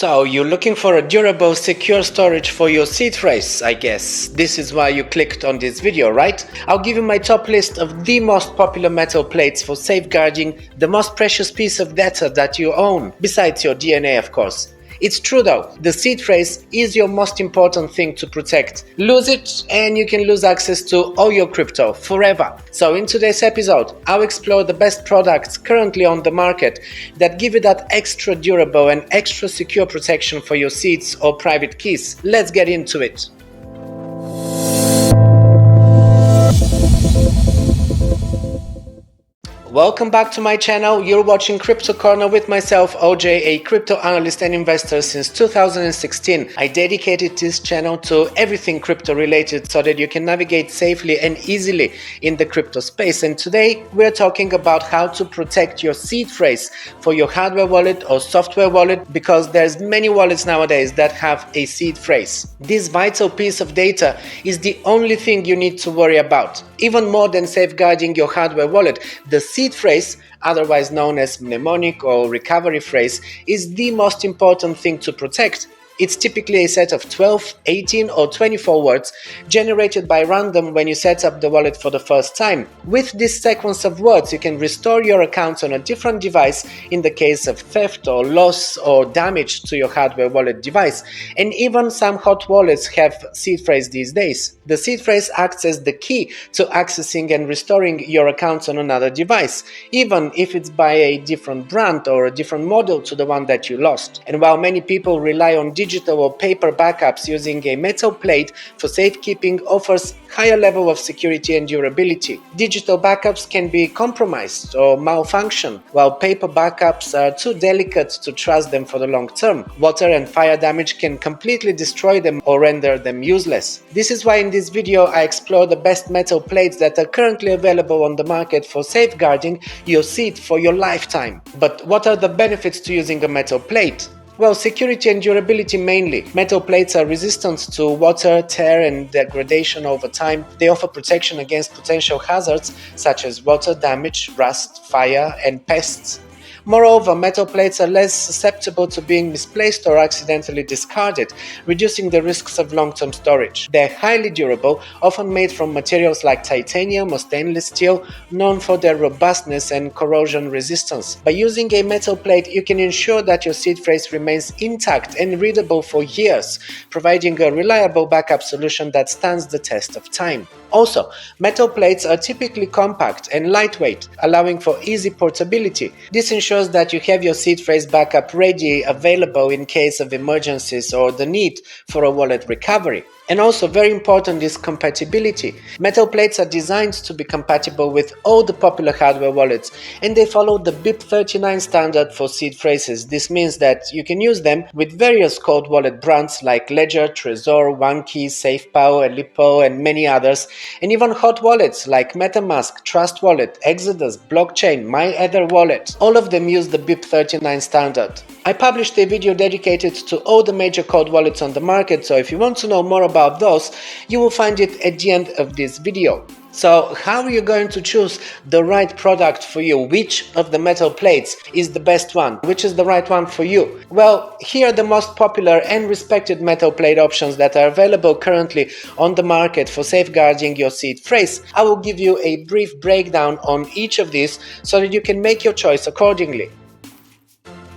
So you're looking for a durable, secure storage for your seed phrase, I guess. This is why you clicked on this video, right? I'll give you my top list of the most popular metal plates for safeguarding the most precious piece of data that you own, besides your DNA, of course. It's true though, the seed phrase is your most important thing to protect. Lose it and you can lose access to all your crypto forever. So in today's episode, I'll explore the best products currently on the market that give you that extra durable and extra secure protection for your seeds or private keys. Let's get into it. Welcome back to my channel. You're watching Crypto Corner with myself, OJ, a crypto analyst and investor since 2016. I dedicated this channel to everything crypto related so that you can navigate safely and easily in the crypto space. And today we're talking about how to protect your seed phrase for your hardware wallet or software wallet, because there's many wallets nowadays that have a seed phrase. This vital piece of data is the only thing you need to worry about. Even more than safeguarding your hardware wallet, the seed phrase, otherwise known as mnemonic or recovery phrase, is the most important thing to protect. It's typically a set of 12, 18 or 24 words generated by random when you set up the wallet for the first time. With this sequence of words, you can restore your account on a different device in the case of theft or loss or damage to your hardware wallet device. And even some hot wallets have seed phrase these days. The seed phrase acts as the key to accessing and restoring your account on another device, even if it's by a different brand or a different model to the one that you lost. And while many people rely on digital or paper backups, using a metal plate for safekeeping offers higher level of security and durability. Digital backups can be compromised or malfunction, while paper backups are too delicate to trust them for the long term. Water and fire damage can completely destroy them or render them useless. This is why in this video I explore the best metal plates that are currently available on the market for safeguarding your seed for your lifetime. But what are the benefits to using a metal plate? Well, security and durability mainly. Metal plates are resistant to water, tear and degradation over time. They offer protection against potential hazards such as water damage, rust, fire and pests. Moreover, metal plates are less susceptible to being misplaced or accidentally discarded, reducing the risks of long-term storage. They're highly durable, often made from materials like titanium or stainless steel, known for their robustness and corrosion resistance. By using a metal plate, you can ensure that your seed phrase remains intact and readable for years, providing a reliable backup solution that stands the test of time. Also, metal plates are typically compact and lightweight, allowing for easy portability. This ensures that you have your seed phrase backup ready, available in case of emergencies or the need for a wallet recovery. And also very important is compatibility. Metal plates are designed to be compatible with all the popular hardware wallets, and they follow the BIP39 standard for seed phrases. This means that you can use them with various cold wallet brands like Ledger, Trezor, OneKey, SafePower, Lipo and many others, and even hot wallets like MetaMask, Trust Wallet, Exodus, Blockchain, MyEtherWallet. All of them use the BIP39 standard. I published a video dedicated to all the major cold wallets on the market, so if you want to know more about those, you will find it at the end of this video. So how are you going to choose the right product for you? Which of the metal plates is the best one? Which is the right one for you? Well, here are the most popular and respected metal plate options that are available currently on the market for safeguarding your seed phrase. I will give you a brief breakdown on each of these so that you can make your choice accordingly.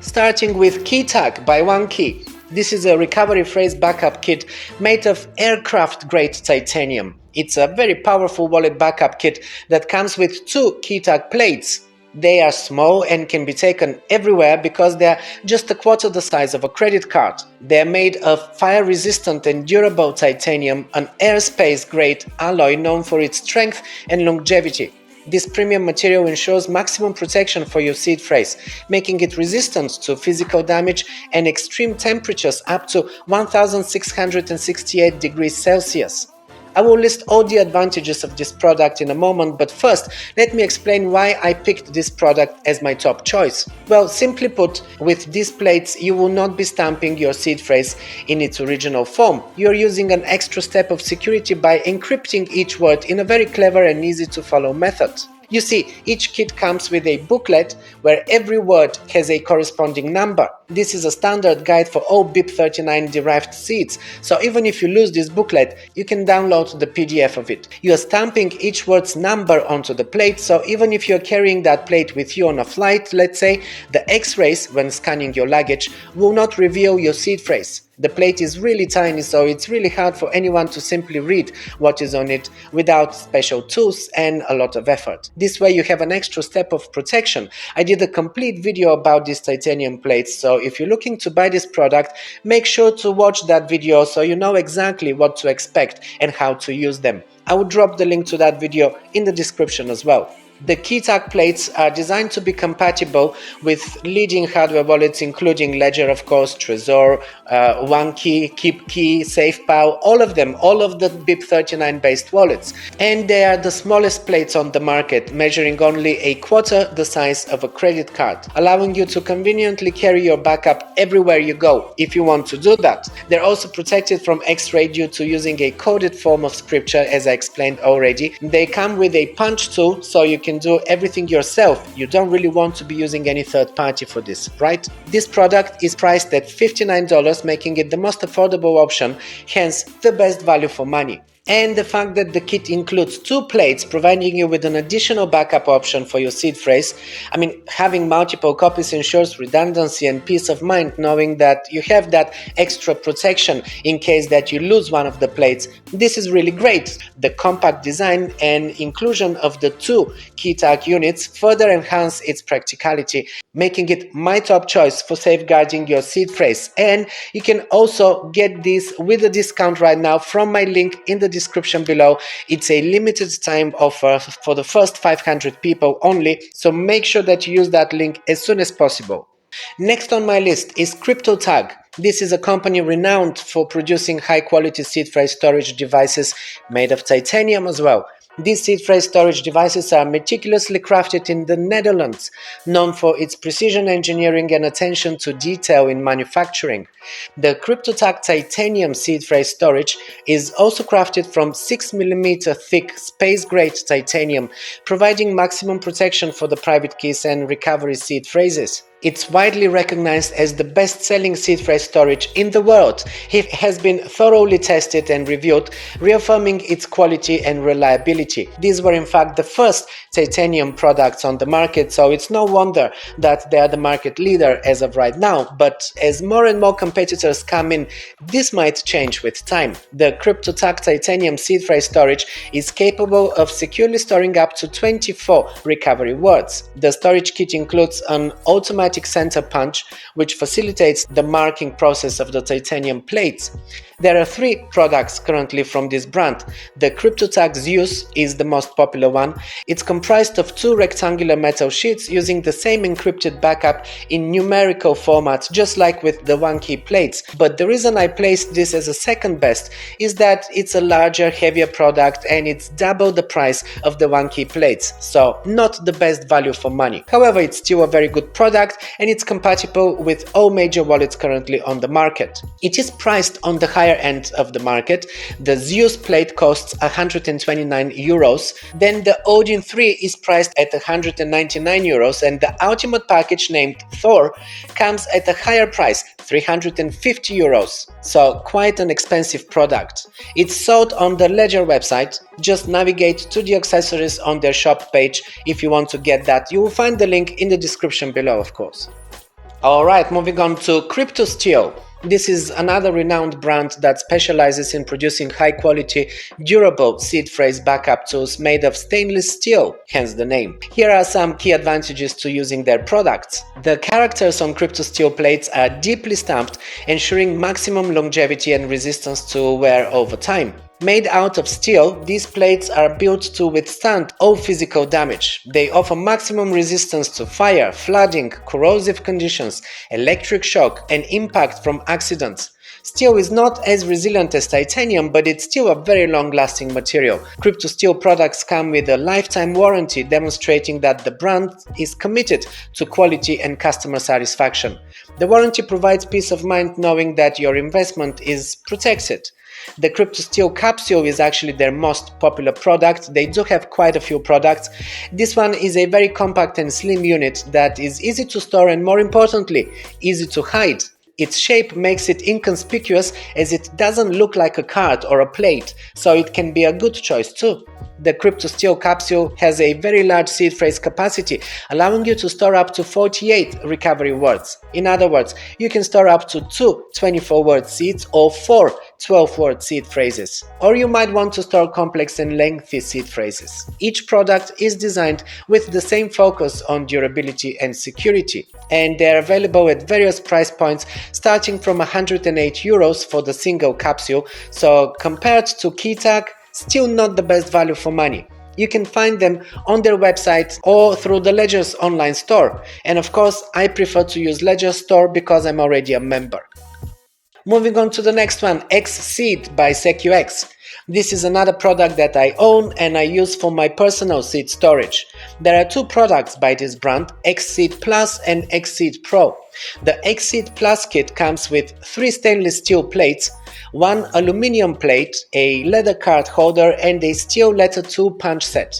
Starting with KeyTag by OneKey. This is a recovery phrase backup kit made of aircraft-grade titanium. It's a very powerful wallet backup kit that comes with two KeyTag plates. They are small and can be taken everywhere because they are just a quarter the size of a credit card. They are made of fire-resistant and durable titanium, an airspace-grade alloy known for its strength and longevity. This premium material ensures maximum protection for your seed phrase, making it resistant to physical damage and extreme temperatures up to 1668 degrees Celsius. I will list all the advantages of this product in a moment, but first, let me explain why I picked this product as my top choice. Well, simply put, with these plates, you will not be stamping your seed phrase in its original form. You're using an extra step of security by encrypting each word in a very clever and easy to follow method. You see, each kit comes with a booklet where every word has a corresponding number. This is a standard guide for all BIP39 derived seeds, so even if you lose this booklet, you can download the PDF of it. You are stamping each word's number onto the plate, so even if you're carrying that plate with you on a flight, let's say, the X-rays when scanning your luggage will not reveal your seed phrase. The plate is really tiny, so it's really hard for anyone to simply read what is on it without special tools and a lot of effort. This way you have an extra step of protection. I did a complete video about these titanium plates, so if you're looking to buy this product, make sure to watch that video so you know exactly what to expect and how to use them. I will drop the link to that video in the description as well. The KeyTag plates are designed to be compatible with leading hardware wallets including Ledger, of course, Trezor, OneKey, KeepKey, SafePal, all of them, all of the BIP39 based wallets. And they are the smallest plates on the market, measuring only a quarter the size of a credit card, allowing you to conveniently carry your backup everywhere you go if you want to do that. They're also protected from X-ray due to using a coded form of scripture, as I explained already. They come with a punch tool, so you can do everything yourself. You don't really want to be using any third party for this, right? This product is priced at $59, making it the most affordable option, hence the best value for money. And the fact that the kit includes 2 plates, providing you with an additional backup option for your seed phrase. I mean, having multiple copies ensures redundancy and peace of mind, knowing that you have that extra protection in case that you lose one of the plates. This is really great. The compact design and inclusion of the 2 KeyTag units further enhance its practicality, making it my top choice for safeguarding your seed phrase. And you can also get this with a discount right now from my link in the description below. It's a limited time offer for the first 500 people only, so make sure that you use that link as soon as possible. Next on my list is CryptoTag. This is a company renowned for producing high quality seed phrase storage devices made of titanium as well. These seed phrase storage devices are meticulously crafted in the Netherlands, known for its precision engineering and attention to detail in manufacturing. The CryptoTag titanium seed phrase storage is also crafted from 6mm thick space-grade titanium, providing maximum protection for the private keys and recovery seed phrases. It's widely recognized as the best-selling seed phrase storage in the world. It has been thoroughly tested and reviewed, reaffirming its quality and reliability. These were in fact the first titanium products on the market, so it's no wonder that they are the market leader as of right now. But as more and more competitors come in, this might change with time. The CryptoTag titanium seed phrase storage is capable of securely storing up to 24 recovery words. The storage kit includes an automatic center punch, which facilitates the marking process of the titanium plates. There are 3 products currently from this brand. The CryptoTag Zeus is the most popular one. It's comprised of 2 rectangular metal sheets using the same encrypted backup in numerical format, just like with the OneKey plates. But the reason I placed this as a second best is that it's a larger, heavier product and it's double the price of the OneKey plates, so not the best value for money. However, it's still a very good product and it's compatible with all major wallets currently on the market. It is priced on the higher end of the market. The Zeus plate costs 129 euros, then the Odin 3 is priced at 199 euros, and the ultimate package named Thor comes at a higher price, 350 euros. So quite an expensive product. It's sold on the Ledger website. Just navigate to the accessories on their shop page if you want to get that. You will find the link in the description below, of course. Alright, moving on to CryptoSteel. This is another renowned brand that specializes in producing high-quality, durable seed phrase backup tools made of stainless steel, hence the name. Here are some key advantages to using their products. The characters on CryptoSteel plates are deeply stamped, ensuring maximum longevity and resistance to wear over time. Made out of steel, these plates are built to withstand all physical damage. They offer maximum resistance to fire, flooding, corrosive conditions, electric shock, and impact from accidents. Steel is not as resilient as titanium, but it's still a very long-lasting material. CryptoSteel products come with a lifetime warranty, demonstrating that the brand is committed to quality and customer satisfaction. The warranty provides peace of mind knowing that your investment is protected. The CryptoSteel capsule is actually their most popular product. They do have quite a few products. This one is a very compact and slim unit that is easy to store and, more importantly, easy to hide. Its shape makes it inconspicuous as it doesn't look like a card or a plate, so it can be a good choice too. The CryptoSteel capsule has a very large seed phrase capacity, allowing you to store up to 48 recovery words. In other words, you can store up to 2 24-word seeds or 4 12-word seed phrases. Or you might want to store complex and lengthy seed phrases. Each product is designed with the same focus on durability and security, and they are available at various price points starting from €108 for the single capsule, so compared to KeyTag, still not the best value for money. You can find them on their website or through the Ledger's online store. And of course, I prefer to use Ledger's store because I'm already a member. Moving on to the next one, X-Seed by Secux. This is another product that I own and I use for my personal seed storage. There are two products by this brand, X-Seed Plus and X-Seed Pro. The X-Seed Plus kit comes with 3 stainless steel plates, 1 aluminum plate, a leather card holder and a steel letter 2 punch set.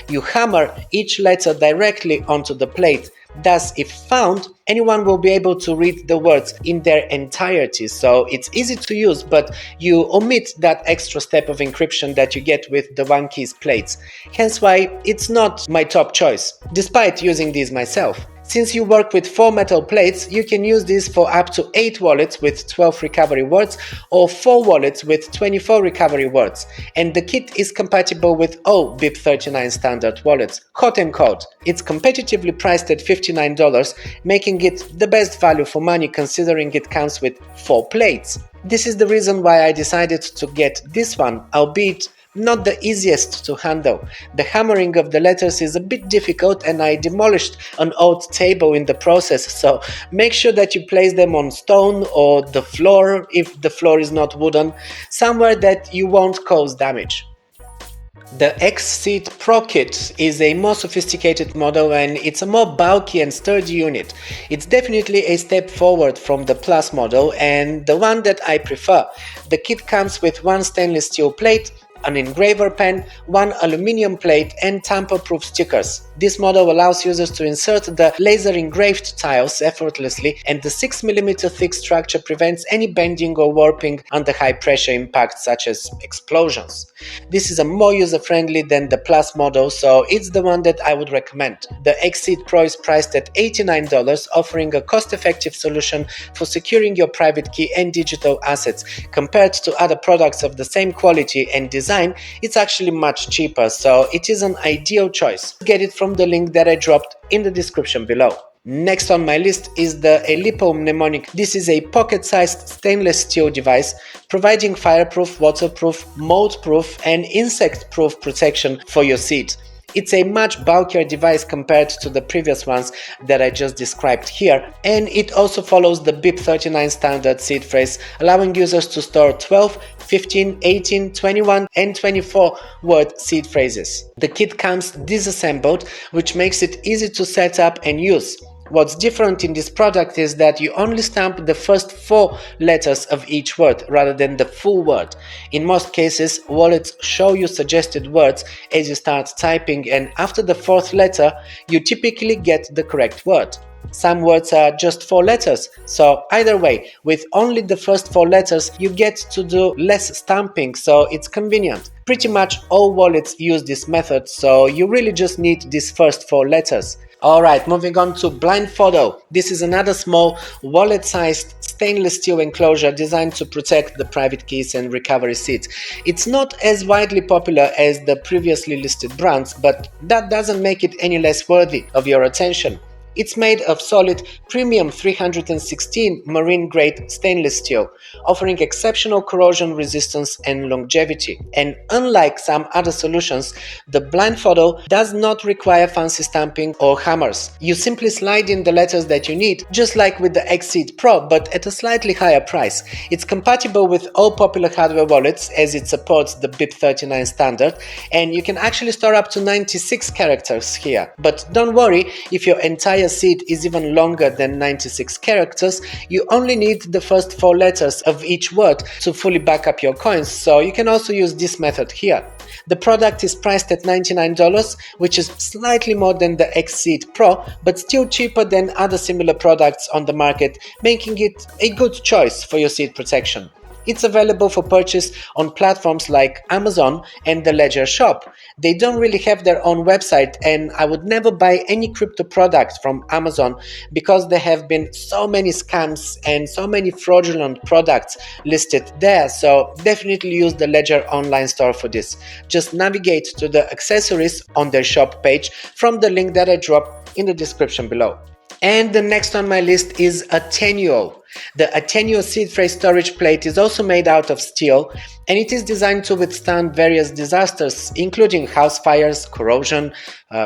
You hammer each letter directly onto the plate. Thus, if found, anyone will be able to read the words in their entirety, so it's easy to use, but you omit that extra step of encryption that you get with the OneKey's plates. Hence why it's not my top choice, despite using these myself. Since you work with 4 metal plates, you can use this for up to 8 wallets with 12 recovery words or 4 wallets with 24 recovery words. And the kit is compatible with all BIP39 standard wallets, hot and cold. It's competitively priced at $59, making it the best value for money considering it comes with 4 plates. This is the reason why I decided to get this one, albeit not the easiest to handle. The hammering of the letters is a bit difficult and I demolished an old table in the process, so make sure that you place them on stone or the floor if the floor is not wooden, somewhere that you won't cause damage. The X-Seed Pro Kit is a more sophisticated model and it's a more bulky and sturdy unit. It's definitely a step forward from the Plus model and the one that I prefer. The kit comes with 1 stainless steel plate, an engraver pen, 1 aluminum plate and tamper-proof stickers. This model allows users to insert the laser engraved tiles effortlessly, and the 6mm thick structure prevents any bending or warping under high pressure impacts such as explosions. This is a more user-friendly than the Plus model, so it's the one that I would recommend. The X-Seed Pro is priced at $89, offering a cost-effective solution for securing your private key and digital assets. Compared to other products of the same quality and design, it's actually much cheaper, so it is an ideal choice. Get it from the link that I dropped in the description below. Next on my list is the Elipo mnemonic. This is a pocket-sized stainless steel device providing fireproof, waterproof, mold-proof and insect-proof protection for your seed. It's a much bulkier device compared to the previous ones that I just described here, and it also follows the BIP39 standard seed phrase, allowing users to store 12, 15, 18, 21 and 24 word seed phrases. The kit comes disassembled, which makes it easy to set up and use. What's different in this product is that you only stamp the first 4 letters of each word rather than the full word. In most cases, wallets show you suggested words as you start typing, and after the 4th letter, you typically get the correct word. Some words are just 4 letters, so either way, with only the first 4 letters, you get to do less stamping, so it's convenient. Pretty much all wallets use this method, so you really just need these first 4 letters. Alright, moving on to Blindfold. This is another small wallet-sized stainless steel enclosure designed to protect the private keys and recovery seeds. It's not as widely popular as the previously listed brands, but that doesn't make it any less worthy of your attention. It's made of solid premium 316 marine-grade stainless steel, offering exceptional corrosion resistance and longevity. And unlike some other solutions, the Blindfold does not require fancy stamping or hammers. You simply slide in the letters that you need, just like with the X-Seed Pro, but at a slightly higher price. It's compatible with all popular hardware wallets as it supports the BIP39 standard, and you can actually store up to 96 characters here. But don't worry if your entire entire seed is even longer than 96 characters, you only need the first 4 letters of each word to fully back up your coins, so you can also use this method here. The product is priced at $99, which is slightly more than the X-Seed Pro, but still cheaper than other similar products on the market, making it a good choice for your seed protection. It's available for purchase on platforms like Amazon and the Ledger Shop. They don't really have their own website, and I would never buy any crypto product from Amazon because there have been so many scams and so many fraudulent products listed there, so definitely use the Ledger online store for this. Just navigate to the accessories on their shop page from the link that I drop in the description below. And the next on my list is Attenuo. The Attenuo seed phrase storage plate is also made out of steel, and it is designed to withstand various disasters, including house fires, corrosion,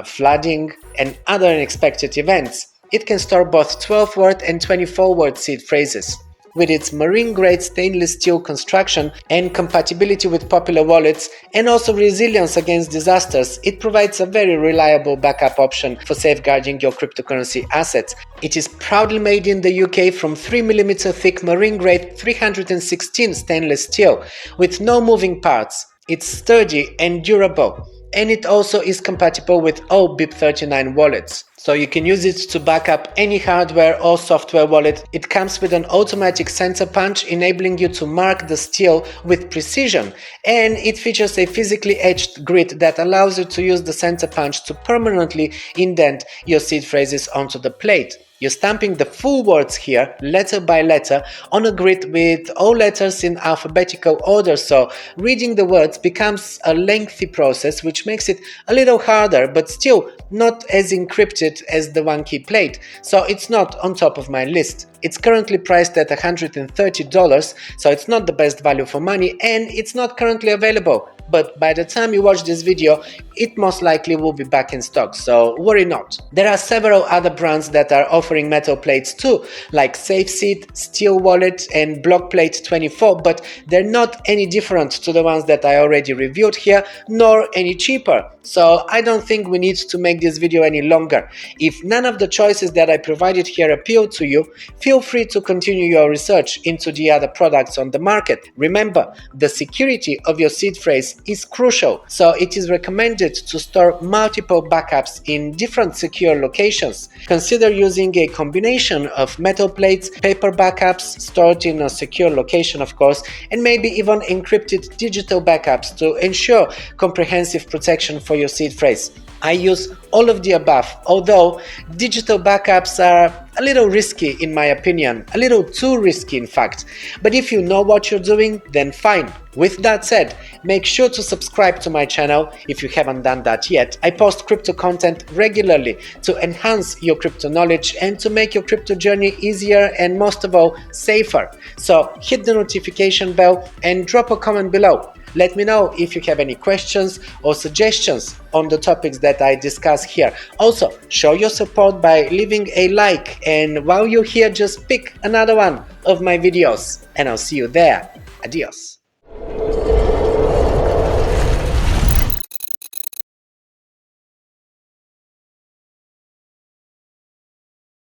flooding, and other unexpected events. It can store both 12-word and 24-word seed phrases. With its marine-grade stainless steel construction and compatibility with popular wallets, and also resilience against disasters, it provides a very reliable backup option for safeguarding your cryptocurrency assets. It is proudly made in the UK from 3mm thick marine-grade 316 stainless steel with no moving parts. It's sturdy and durable, and it also is compatible with all BIP39 wallets. So you can use it to back up any hardware or software wallet. It comes with an automatic sensor punch, enabling you to mark the steel with precision, and it features a physically etched grid that allows you to use the sensor punch to permanently indent your seed phrases onto the plate. You're stamping the full words here, letter by letter, on a grid with all letters in alphabetical order, so reading the words becomes a lengthy process, which makes it a little harder, but still not as encrypted as the OneKey plate, so it's not on top of my list. It's currently priced at $130, so it's not the best value for money, and it's not currently available. But by the time you watch this video, it most likely will be back in stock, so worry not. There are several other brands that are offering metal plates too, like SafeSeed, Steel Wallet and Blockplate24, but they're not any different to the ones that I already reviewed here, nor any cheaper. So I don't think we need to make this video any longer. If none of the choices that I provided here appeal to you, feel free to continue your research into the other products on the market. Remember, the security of your seed phrase is crucial, so it is recommended to store multiple backups in different secure locations. Consider using a combination of metal plates, paper backups stored in a secure location of course, and maybe even encrypted digital backups to ensure comprehensive protection for your seed phrase. I use all of the above, although digital backups are a little risky in my opinion, a little too risky in fact, but if you know what you're doing, then fine. With that said, make sure to subscribe to my channel if you haven't done that yet. I post crypto content regularly to enhance your crypto knowledge and to make your crypto journey easier and most of all safer. So hit the notification bell and drop a comment below. Let me know if you have any questions or suggestions on the topics that I discuss here. Also, show your support by leaving a like, and while you're here, just pick another one of my videos, and I'll see you there. Adios.